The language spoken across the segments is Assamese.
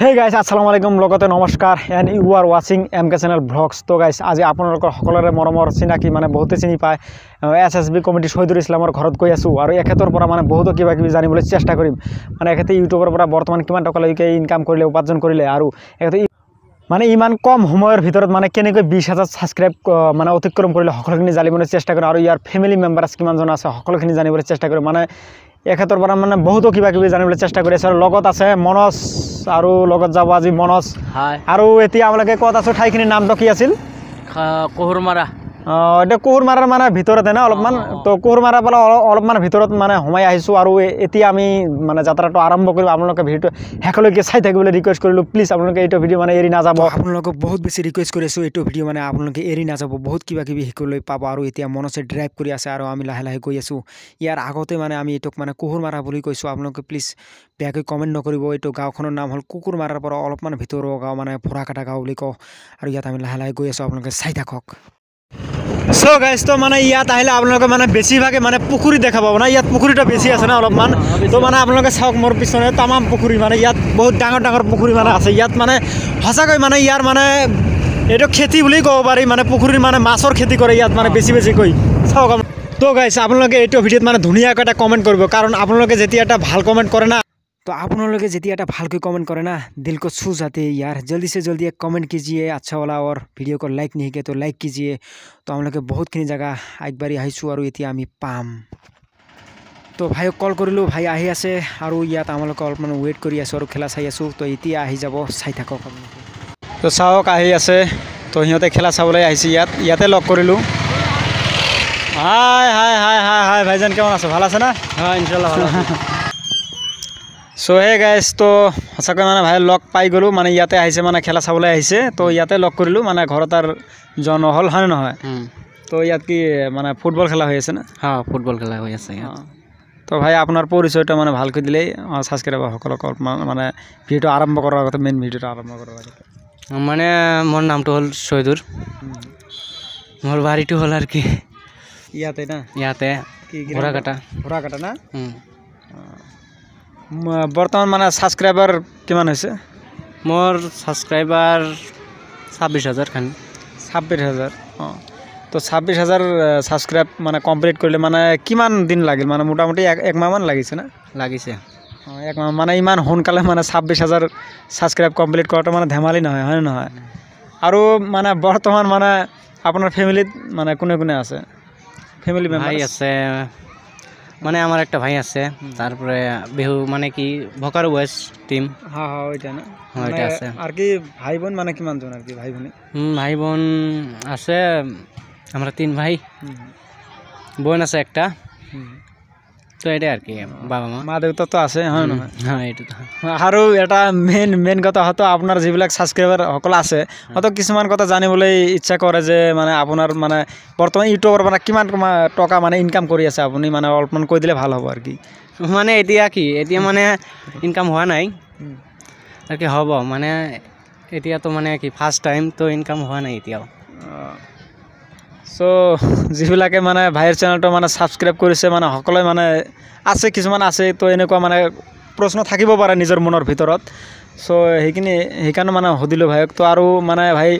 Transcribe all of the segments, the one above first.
Hey guys, Assalamualaikum, লগতে নমস্কাৰ and you are watching MK channel vlogs. তো guys, আজি আপোনালোকৰ সকলোৰে মৰমৰ চিনাকি মানে বহুতে চিনি পায় SSB কমিটি শহীদুল ইছলামৰ ঘৰত গৈ আছো আৰু এখেতৰ পৰা মানে বহুত কিবা কিবি জানিবলৈ চেষ্টা কৰিম মানে এখেতে ইউটিউবৰ পৰা বৰ্তমান কিমান টকা লৈকে ইনকাম কৰিলে উপাৰ্জন কৰিলে আৰু এখেতে মানে ইমান কম সময়ৰ ভিতৰত মানে কেনেকৈ 20000 সাবস্ক্ৰাইব মানে অতিক্ৰম কৰিলে সকলোখিনি জানিবলৈ চেষ্টা কৰিম আৰু ইয়াৰ ফ্যামিলি মেম্বাৰছ কিমানজন আছে সকলোখিনি জানিবলৈ চেষ্টা কৰিম মানে এখেতৰ পৰা মানে বহুত কিবা কিবি জানিবলৈ চেষ্টা কৰি আছে আৰু লগত আছে মনজ আৰু লগত যাব আজি মনজ আৰু এতিয়া আপোনালোকে ক'ত আছে ঠাইখিনিৰ নামটো কি আছিল কোহৰমাৰা এটা কোহৰমাৰাৰ মানে ভিতৰতে না অলপমান তো কোহৰমাৰা পৰা অলপমান ভিতৰত মানে সোমাই আহিছোঁ আৰু এতিয়া আমি মানে যাত্ৰাটো আৰম্ভ কৰিম আপোনালোকে ভিডিঅ'টো শেষলৈকে চাই থাকিবলৈ ৰিকুৱেষ্ট কৰিলোঁ প্লিজ আপোনালোকে এইটো ভিডিঅ' মানে এৰি নাযাব আপোনালোকক বহুত বেছি ৰিকুৱেষ্ট কৰিছোঁ এইটো ভিডিঅ' মানে আপোনালোকে এৰি নাযাব বহুত কিবা কিবি শিকিবলৈ পাব আৰু এতিয়া মনজে ড্ৰাইভ কৰি আছে আৰু আমি লাহে লাহে গৈ আছোঁ ইয়াৰ আগতে মানে আমি এইটোক মানে কোহৰমাৰা বুলি কৈছোঁ আপোনালোকে প্লিজ বেয়াকৈ কমেণ্ট নকৰিব এইটো গাঁওখনৰ নাম হ'ল কুকুৰমাৰাৰ পৰা অলপমান ভিতৰুৱা গাঁও মানে ভৰাকাটা গাঁও বুলি কওঁ আৰু ইয়াত আমি লাহে লাহে গৈ আছোঁ আপোনালোকে চাই থাকক সো গাইজ তো মানে ইয়াত আহিলে আপোনালোকে মানে বেছিভাগে মানে পুখুৰী দেখা পাব না ইয়াত পুখুৰীটো বেছি আছে না অলপমান তো মানে আপোনালোকে চাওক মোৰ পিছনে তামাম পুখুৰী মানে ইয়াত বহুত ডাঙৰ ডাঙৰ পুখুৰী মানে আছে ইয়াত মানে সঁচাকৈ মানে ইয়াৰ মানে এইটো খেতি বুলি ক'ব পাৰি মানে পুখুৰীৰ মানে মাছৰ খেতি কৰে ইয়াত মানে বেছিকৈ চাওক তো গাইজ আপোনালোকে এইটো ভিডিঅ'ত মানে ধুনীয়াকৈ এটা কমেণ্ট কৰিব কাৰণ আপোনালোকে যেতিয়া এটা ভাল কমেণ্ট কৰে না तो आप लोग যেতিয়া এটা ভালকৈ কমেंट करे ना दिल को छू जाते हैं यार जल्दी से जल्दी एक कमेंट कीजिए अच्छा वाला और वीडियो को लाइक नहीं किया तो लाइक कीजिए तो हम लोग बहुत खिनि जगह एक बारी आइसु और इतना आमी पाम तो भाई कल करिलो भाई आহি আছে আৰু ইয়াত আমালোক অলপমান ওয়েট কৰি আছো আৰু খেলা চাই আছো তো এতিয়া আহি যাব চাই থাকক তো চাওক আহি আছে তো হিহঁতে খেলা চাবলৈ আহিছে ইয়াতে লক কৰিলো হাই হাই হাই হাই হাই ভাইজান কেমন আছো ভাল আছে না হ্যাঁ ইনশাআল্লাহ ভালো সো হে গাইজ তো সঁচাকৈ মানে ভাই লগ পাই গ'লোঁ মানে ইয়াতে আহিছে মানে খেলা চাবলৈ আহিছে তো ইয়াতে লগ কৰিলোঁ মানে ঘৰত আৰু জন হ'ল হয় নহয় তো ইয়াত কি মানে ফুটবল খেলা হৈ আছে না হ্যাঁ ফুটবল খেলা হৈ আছে তো ভাই আপোনাৰ পৰিচয়টো মানে ভালকৈ দিলেই ছাবস্ক্ৰাইবাৰসকলক মানে ভিডিঅ'টো আৰম্ভ কৰাৰ আগতে মেইন ভিডিঅ'টো আৰম্ভ কৰাৰ আগতে মানে মোৰ নামটো হ'ল শহীদুৰ মোৰ বাড়িটো হ'ল আৰু কি ইয়াতে না ইয়াতে ভৰাকাটা না বৰ্তমান মানে ছাবস্ক্ৰাইবাৰ কিমান হৈছে মোৰ ছাবস্ক্ৰাইবাৰ 26000 খান 26000 তো 26000 ছাবস্ক্ৰাইব মানে কমপ্লিট কৰিলে মানে কিমান দিন লাগিল মানে মোটামুটি এক মাহ মান লাগিছে না লাগিছে এক মাহ মানে ইমান সোনকালে মানে 26000 ছাবস্ক্ৰাইব কমপ্লিট কৰাটো মানে ধেমালি নহয় হয় নহয় আৰু মানে বৰ্তমান মানে আপোনাৰ ফ্যামিলিত মানে কোনে কোনে আছে ফ্যামিলি মেম্বাৰ ভাই আছে মানে আমার একটা ভাই আছে তারপরে বিহু মানে কি ভকার ওয়েস টিম হ্যাঁ হ্যাঁ ওইটা না ওইটা আছে আর কি ভাই বোন মানে কিমান জন আর কি ভাই বোন ভাই বোন আছে আমরা 3 ভাই বোন আছে একটা তো এটা আর কি বাবা মা দেউতা তো আছে হয় নহয় হ্যাঁ এটা তো আৰু এটা মেইন কথা হয়তো আপোনাৰ যিবিলাক ছাবস্ক্ৰাইবাৰ সকল আছে হয়তো কিছুমান কথা জানিবলৈ ইচ্ছা কৰে যে মানে আপোনাৰ মানে বৰ্তমান ইউটিউবৰ পৰা কিমান টকা মানে ইনকাম কৰি আছে আপুনি মানে অলপমান কৈ দিলে ভাল হ'ব আৰু কি মানে এতিয়া মানে ইনকাম হোৱা নাই আর কি হ'ব মানে এতিয়া তো মানে কি ফার্স্ট টাইম তো ইনকাম হোৱা নাই এতিয়াও সো যিবিলাকে মানে ভাইৰ চেনেলটো মানে ছাবস্ক্ৰাইব কৰিছে মানে সকলোৱে মানে আছে কিছুমান আছে তো এনেকুৱা মানে প্ৰশ্ন থাকিব পাৰে নিজৰ মনৰ ভিতৰত সো সেইকাৰণে মানে সুধিলোঁ ভাইক তো আৰু মানে ভাই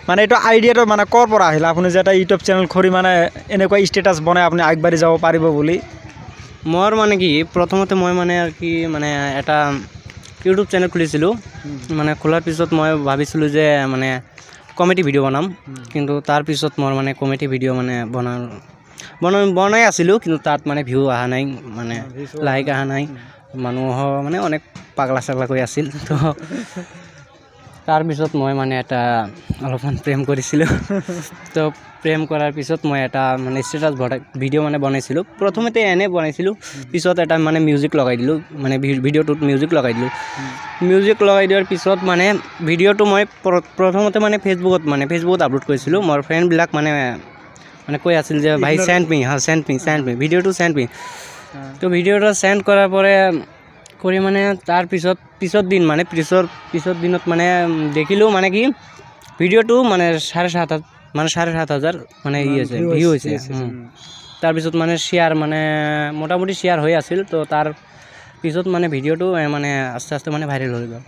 মানে এইটো আইডিয়াটো মানে ক'ৰ পৰা আহিল আপুনি যে এটা ইউটিউব চেনেল খুলি মানে এনেকুৱা ষ্টেটাছ বনাই আপুনি আগবাঢ়ি যাব পাৰিব বুলি মোৰ মানে কি প্ৰথমতে মই মানে আৰ কি মানে এটা ইউটিউব চেনেল খুলিছিলোঁ মানে খোলাৰ পিছত মই ভাবিছিলোঁ যে মানে কমেডি ভিডিঅ' বনাম কিন্তু তাৰ পিছত মোৰ মানে কমেডি ভিডিঅ' মানে বনাই আছিলোঁ কিন্তু তাত মানে ভিউ অহা নাই মানে লাইক অহা নাই মানুহৰ মানে অনেক পাগলা চাগলা কৈ আছিল তো তাৰ পিছত মই মানে এটা অলপমান প্ৰেম কৰিছিলোঁ তো প্ৰেম কৰাৰ পিছত মই এটা মানে ষ্টেটাছ ভিডিঅ' মানে বনাইছিলোঁ প্ৰথমতে এনে বনাইছিলোঁ পিছত এটা মানে মিউজিক লগাই দিলোঁ মানে ভিডিঅ'টোত মিউজিক লগাই দিলোঁ মিউজিক লগাই দিয়াৰ পিছত মানে ভিডিঅ'টো মই প্ৰথমতে মানে ফেচবুকত আপলোড কৰিছিলোঁ মোৰ ফ্ৰেণ্ডবিলাক মানে কৈ আছিল যে ভাই সেন্ড মি ভিডিঅ'টো সেন্ড মি তো ভিডিঅ'টো সেন্ড কৰাৰ পৰে কৰি মানে তাৰ পিছত দিনত মানে দেখিলোঁ মানে কি ভিডিঅ'টো মানে 7,500 মানে ই হৈছে ভিউ হৈছে তাৰ পিছত মানে শেয়াৰ মানে মোটামুটি শেয়াৰ হৈ আছিল তো পিছত মানে ভিডিঅ'টো মানে আস্তে আস্তে মানে ভাইৰেল হৈ গ'ল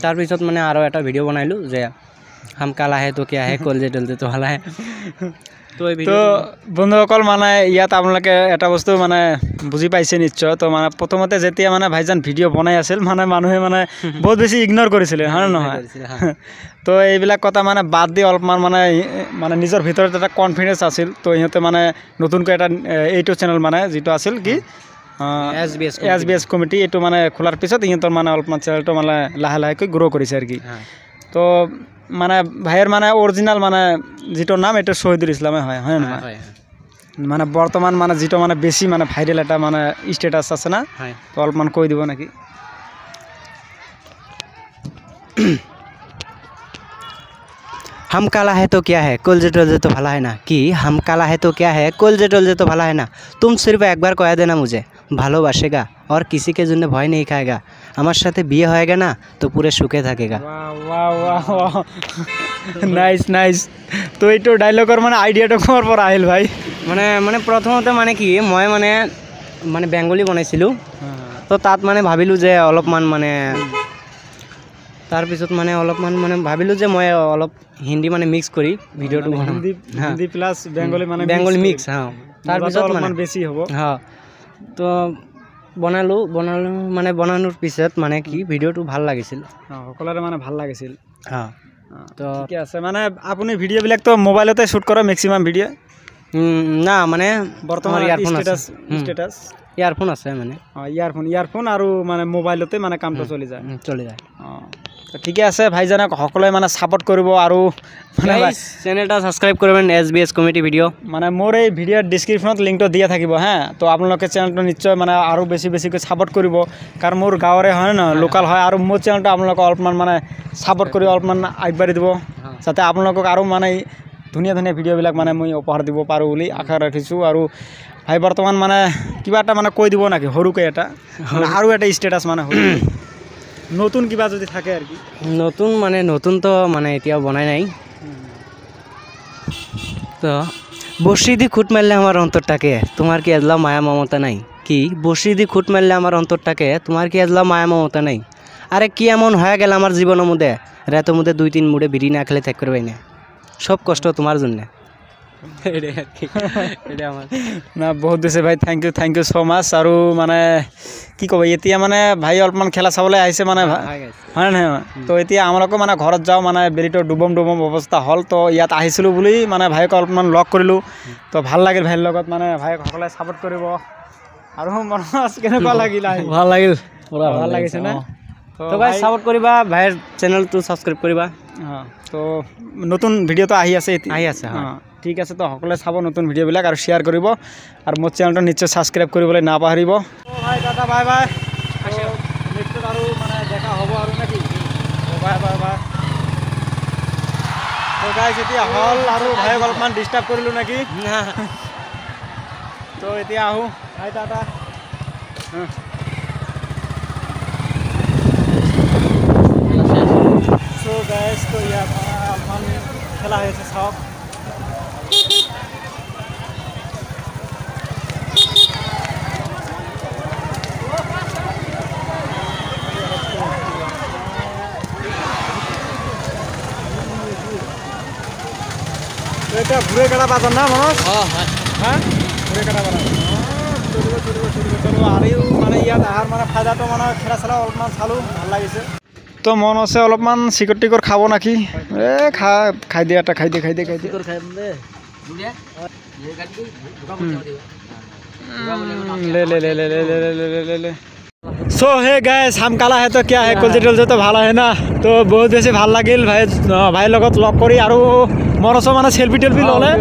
তাৰপিছত মানে আৰু এটা ভিডিঅ' বনাইলোঁ যে হাম কাল আহে তো কিয়া আহে কলজে টলজে তো ভাল আহে তো এই তো ভিডিঅ' বন্ধুসকল মানে ইয়াত আপোনালোকে এটা বস্তু মানে বুজি পাইছে নিশ্চয় তো মানে প্ৰথমতে যেতিয়া মানে ভাইজান ভিডিঅ' বনাই আছিল মানে মানুহে মানে বহুত বেছি ইগন'ৰ কৰিছিলে হয় নে নহয় তো এইবিলাক কথা মানে বাদ দি অলপমান মানে মানে নিজৰ ভিতৰত এটা কনফিডেন্স আছিল তো ইহঁতে মানে নতুনকৈ এটা এইটো চেনেল মানে যিটো আছিল কি SBS কমিটি এইটো মানে খোলাৰ পিছত ইহঁতৰ মানে অলপমান চেনেলটো মানে লাহে লাহেকৈ গ্ৰ' কৰিছে আৰু কি তো মানে ভাইৰ মানে অৰিজিনেল মানে যিটো নাম এইটো শহীদুল ইছলামে হয় হয় নহয় মানে বৰ্তমান মানে যিটো মানে বেছি মানে ভাইৰেল এটা মানে ষ্টেটাছ আছে না তো অলপমান কৈ দিব নেকি हम काला है तो क्या है कलजे टलजे तो भला है ना कि हम काला है तो क्या है कलजे टलजे तो भला है ना तुम सिर्फ एक बार कह देना मुझे ভালোবাসেগা और किसी के জন্য ভয় नहीं खाएगा আমার সাথে বিয়ে হয়েগা না তো পুরো সুখে থাকেগা নাইস নাইস তো এইটো ডায়লগৰ মানে আইডিয়াটো কোৱাৰ পৰা আহিল ভাই মানে মানে প্ৰথমতে মানে কি মই মানে মানে বেংগলী বনাইছিলোঁ তো তাত মানে ভাবিলোঁ যে অলপমান মানে তাৰপিছত মানে অলপমান মানে ভাবিলোঁ যে মই অলপ হিন্দী মানে মিক্স কৰি ভিডিঅ'টো বনাম হিন্দী প্লাছ বেংগলী মানে বেংগলী মিক্স তাৰপিছত অলপমান বেছি হ'ব তো বনালোঁ মানে বনানোৰ পিছত মানে কি ভিডিঅ'টো ভাল লাগিছিল সকলোৰে মানে ভাল লাগিছিল তো ঠিকে আছে মানে আপুনি ভিডিঅ'বিলাক তো মোবাইলতে শ্বুট কৰে মেক্সিমাম ভিডিঅ' না মানে বৰ্তমান ষ্টেটাছ ইয়াৰফোন আছে মানে ইয়াৰফোন আৰু মানে মোবাইলতে মানে কামটো চলি যায় তো ঠিকে আছে ভাইজানক সকলোৱে মানে ছাপোৰ্ট কৰিব আৰু মানে চেনেলটা ছাবস্ক্ৰাইব কৰিবেন SBS কমেডি ভিডিঅ' মানে মোৰ এই ভিডিঅ'ৰ ডিছক্ৰিপশ্যনত লিংকটো দিয়া থাকিব হ্যাঁ তো আপোনালোকে চেনেলটো নিশ্চয় মানে আৰু বেছিকৈ ছাপোৰ্ট কৰিব কাৰণ মোৰ গাঁৱৰে হয় ন লোকাল হয় আৰু মোৰ চেনেলটো আপোনালোকে অলপমান মানে ছাপোৰ্ট কৰি অলপমান আগবাঢ়ি দিব যাতে আপোনালোকক আৰু মানে ধুনীয়া ধুনীয়া ভিডিঅ'বিলাক মানে মই উপহাৰ দিব পাৰোঁ বুলি আশা ৰাখিছোঁ আৰু ভাই বৰ্তমান মানে কিবা এটা মানে কৈ দিব নেকি সৰুকৈ এটা আৰু এটা ষ্টেটাছ মানে নতুন কিবা যদি থাকে আর কি নতুন তো মানে এতিয়াও বনাই নাই তো বসি দি খুঁট মারলে আমার অন্তরটাকে তোমার কি এজলা মায়া মমতা নাই কি বসি দি খুঁট মারলে আমার অন্তরটাকে তোমার কি এজলা মায়া মমতা নাই আরে কি এমন হয়ে গেল আমার জীবনের মধ্যে রাতের মধ্যে 2-3 মুড়ে বিড়ি না খেলে থাকতে পারবে না সব কষ্ট তোমার জন্য না বহুত বেছি ভাই থ্যাংক ইউ সো মাছ আৰু মানে কি ক'ব এতিয়া মানে ভাই অলপমান খেলা চাবলৈ আহিছে মানে হয় নহয় তো এতিয়া আমালোকো মানে ঘৰত যাওঁ মানে বেলিটো ডুবম অৱস্থা হ'ল তো ইয়াত আহিছিলোঁ বুলি মানে ভাইক অলপমান লগ কৰিলোঁ তো ভাল লাগিল ভাইৰ লগত মানে ভাইক সকলোৱে ছাপোৰ্ট কৰিব আৰু মনত কেনেকুৱা লাগিল ভাল লাগিছে না তো ভাই ছাপোৰ্ট কৰিবা ভাইৰ চেনেলটো ছাবস্ক্ৰাইব কৰিবা তো নতুন ভিডিঅ'টো আহি আছে ঠিক আছে তো সকলোৱে চাব নতুন ভিডিঅ'বিলাক আৰু শ্বেয়াৰ কৰিব আৰু মোৰ চেনেলটো নিশ্চয় ছাবস্ক্ৰাইব কৰিবলৈ নাপাহৰিব ভাই দাদা বাই নেক্সট আৰু মানে দেখা হ'ব আৰু নেকি বাই তো গাইজ এতিয়া হ'ল আৰু ভাইক অলপমান ডিষ্টাৰ্ব কৰিলোঁ নেকি তো এতিয়া আহোঁ ভাই দাদা তো গাইজ তো ইয়াত অলপমান খেলা হৈ আছে চাওক এটা ঘুরে কাটা বাজার না মনোজ হ্যাঁ ঘুরে কাটা বাজার চলিব আৰু মানে ইয়াত আহাৰ মানে ফাইদাটো মানে খেলা চেলা অলপমান চালোঁ ভাল লাগিছে তো মন আছে অলপমান চিকট টিকট খাব নাকি খাই দিয়ে এটা খাই দিয়ে ले सो हे गाइस हम काला है तो क्या है कलजे टलजे तो ভালো है ना तो बहुत বেছি ভাল লাগিল ভাইৰ লগত লগ কৰি আৰু মনসো মানে সেলফি টেলফি ললে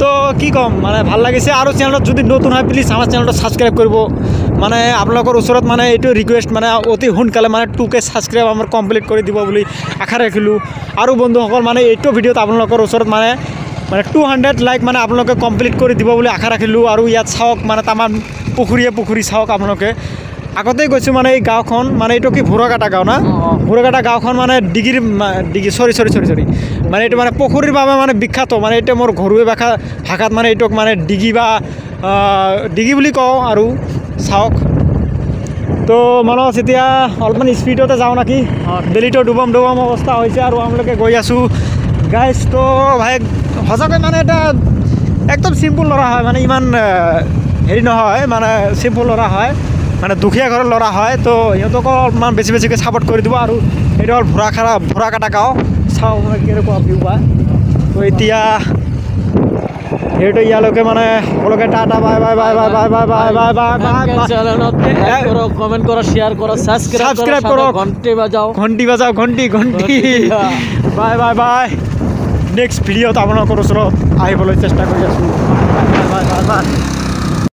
তো কি কম মানে ভাল লাগিছে আৰু চেনেলত যদি নতুন হয় প্লিজ আমাৰ চেনেলটো ছাবস্ক্ৰাইব কৰিব মানে আপোনালোকৰ ওচৰত মানে এইটো ৰিকুৱেষ্ট মানে অতি সোনকালে মানে 2K ছাবস্ক্ৰাইব আমাৰ কমপ্লিট কৰি দিব বুলি আশা ৰাখিলোঁ আৰু বন্ধুসকল মানে এইটো ভিডিঅ'ত আপোনালোকৰ ওচৰত মানে 200 লাইক মানে আপোনালোকে কমপ্লিট কৰি দিব বুলি আশা ৰাখিলোঁ আৰু ইয়াত চাওক মানে তামান পুখুৰী চাওক আপোনালোকে আগতে গৈছোঁ মানে এই গাঁওখন মানে এইটো কি ভুৰকাটা গাঁও না ভুৰকাটা গাঁওখন মানে ডিগি সৰি মানে এইটো মানে পুখুৰীৰ বাবে মানে বিখ্যাত মানে এইটো মোৰ ঘৰুৱা ভাষাত মানে এইটোক মানে ডিগি বা ডিগি বুলি কওঁ আৰু চাওক তো মানস এতিয়া অলপমান স্পীডতে যাওঁ নেকি বেলিটো ডুবাম ডুবাম অৱস্থা হৈছে আৰু আমলোকে গৈ আছোঁ গাইজ তো ভাই সঁচাকৈ মানে এটা একদম চিম্পুল ল'ৰা হয় মানে ইমান হেৰি নহয় মানে চিম্পুল ল'ৰা হয় মানে দুখীয়া ঘৰৰ ল'ৰা হয় তো সিহঁতকো অলপমান বেছিকৈ ছাপৰ্ট কৰি দিব আৰু এইটো হ'ল ভৰা কাটা গাঁও চাওঁ মানে কেনেকুৱা ভিউ পায় তো এতিয়া সেইটো ইয়ালৈকে মানে সকলোকে tata bye bye bye bye bye bye bye bye bye bye bye comment করো শেয়ার করো সাবস্ক্রাইব করো ঘন্টি বাজাও ঘণ্টি বাই বাই বাই নেক্সট ভিডিঅ'ত আপোনালোকৰ ওচৰত আহিবলৈ চেষ্টা কৰি আছোঁ বাই বাই বাই বাই